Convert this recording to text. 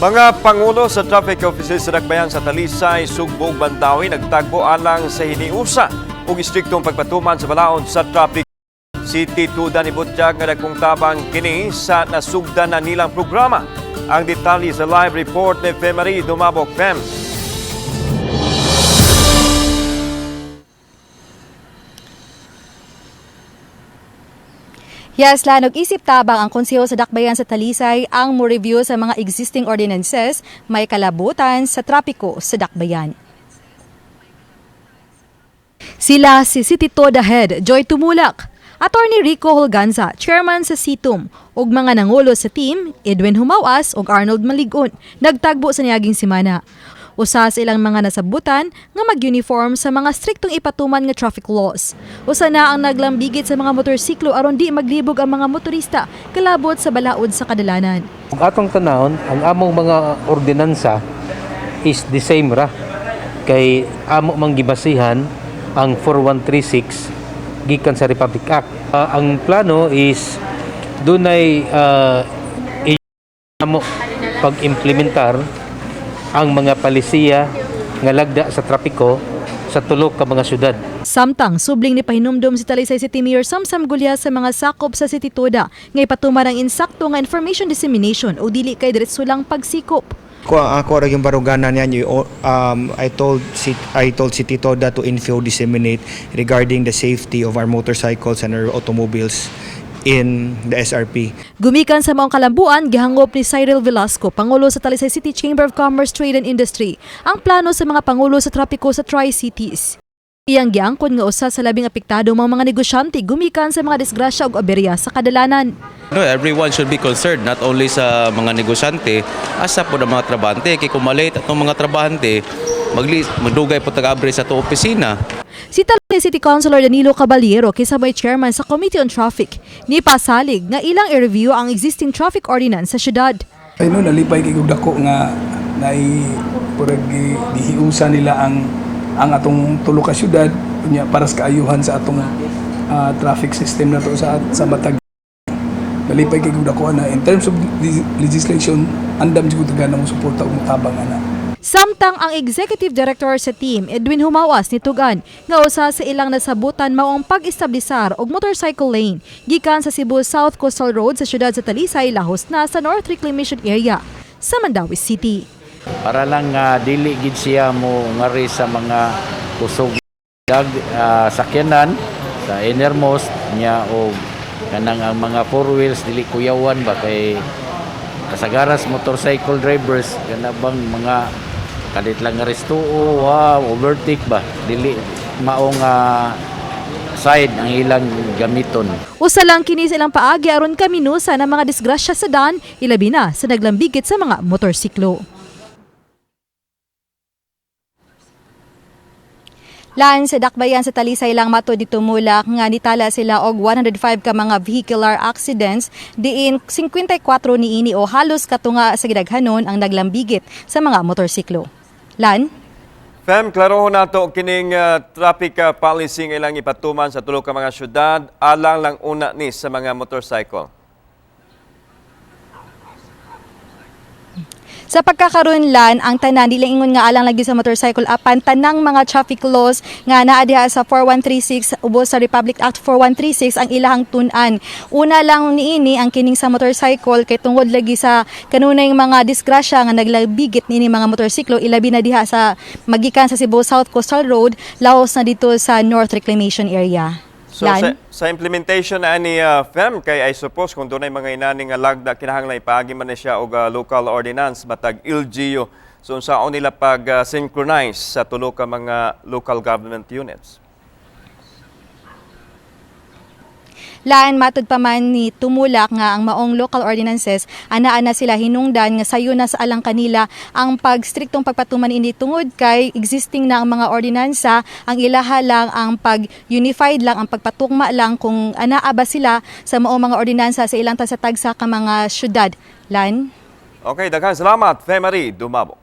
Mga pangulo sa traffic offices sa Dakbayan sa Talisay, Sugbo ug Bantawi nagtagbo alang sa hiniusa ug istriktong pagpatuman sa balaod sa traffic. Si Tito Dani Butyag nga dagkong tabang kini sa nasugdan na nilang programa. Ang detalye sa live report ni Femari Dumabok Fem. Yes, lanog isip tabang ang konseho sa Dakbayan sa Talisay ang mo-review sa mga existing ordinances may kalabutan sa trapiko sa Dakbayan. Sila si City Toda Head Joy Tumulak, Attorney Rico Holganza, Chairman sa CITUM, ug mga nangulo sa team, Edwin Humawas ug Arnold Maligon, nagtagbo sa niaging simana. Usa sa ilang mga nasabutan nga mag-uniform sa mga striktong ipatuman nga traffic laws. Usa na ang naglambigit sa mga motorsiklo aron di maglibog ang mga motorista kalabot sa balaod sa kadalanan. Kung atong tanahon, ang among mga ordinansa is the same ra. Kay amo mang gibasihan ang 4136 gikan sa Republic Act. Ang plano is dunay amo pag-implementar ang mga palisiya nga lagda sa trapiko sa tulo ka mga syudad. Samtang subling ni pahinumdom si Talisay City Mayor Samsam Gulya sa mga sakop sa City Toda nga ipatuman ang insakto nga information dissemination o dili kay diretso lang pagsikop. Ako ra yung baruganan niya, I told City Toda to info disseminate regarding the safety of our motorcycles and our automobiles in the SRP. Gumikan sa maong kalambuan, gihangop ni Cyril Velasco, Pangulo sa Talisay City Chamber of Commerce, Trade and Industry, ang plano sa mga pangulo sa trapiko sa Tri-Cities. Iyang giangkon nga usa sa labing apektado mga negosyante gumikan sa mga disgrasya ug aberya sa kadalanan. Everyone should be concerned, not only sa mga negosyante, asa po ng mga trabahante. Kaya kung malate atong mga trabahante, magdugay po taga-abre sa ito opisina. Si Talisay City Councilor Danilo Caballero, kisabay chairman sa Committee on Traffic, ni pasalig nga ilang i-review ang existing traffic ordinance sa syudad. Ay no, nalipay kay dako nga purag gihiusa nila ang atong tulo ka syudad unya para sa kaayuhan sa atong traffic system na to sa matag. Nalipay kay dako na in terms of legislation andam jud tagaan mo suporta ug tabang ana. Samtang ang Executive Director sa team, Edwin Humawas nitugan nga usa sa ilang nasabutan mao ang pag-establisar og motorcycle lane gikan sa Cebu South Coastal Road sa syudad sa Talisay lahos na sa North Reclamation Area sa Mandawi City. Para lang dili gid siya mo ngari sa mga kusog sakyanan sa innermost niya o kanang ang mga four wheels dili kuyawan ba kay kasagaras motorcycle drivers kana bang mga kadit lang nga resto overtake ba dili maong side ang ilang gamiton. Usa lang kini sa ilang paagi aron kaminusa ng mga disgrasya sa daan ilabi na sa naglambigit sa mga motorsiklo. Lan sa Dakbayan sa Talisay lang mato dito Mulak nga nitala sila og 105 ka mga vehicular accidents diin 54 niini o halos katunga sa gidaghanon ang naglambigit sa mga motorsiklo. Lan? Fem, klarohon nato kining traffic policy nga ilang ipatuman sa tulo ka mga syudad alang lang una ni sa mga motorcycle. Sa pagkakaroon lan, ang tanan dili ingon nga alang lagi sa motorcycle apan tanang mga traffic laws nga naa diha sa 4136 ubos sa Republic Act 4136 ang ilahang tun-an. Una lang niini ang kining sa motorcycle kay tungod lagi sa kanunay mga disgrasya nga naglabigit niini mga motorsiklo ilabi na diha sa magikan sa Cebu South Coastal Road lahos na dito sa North Reclamation Area. So sa implementation na ni FEM kay I suppose kung doon ay mga inaning lagda kinahanglan ipaagi man na siya og local ordinance matag LGU so saan nila pag synchronize sa tulo ka mga local government units. Laan matud pa man ni Tumulak nga ang maong local ordinances ana sila hinungdan nga sayo na sa alang kanila ang pagstriktong pagpatuman ini tungod kay existing na ang mga ordinansa ang ilaha lang ang pag-unified lang ang pagpatugma lang kung anaa ba sila sa maong mga ordinansa sa ilang tagsa ka mga syudad. Lan? Okay, daghang salamat Femari Dumabok.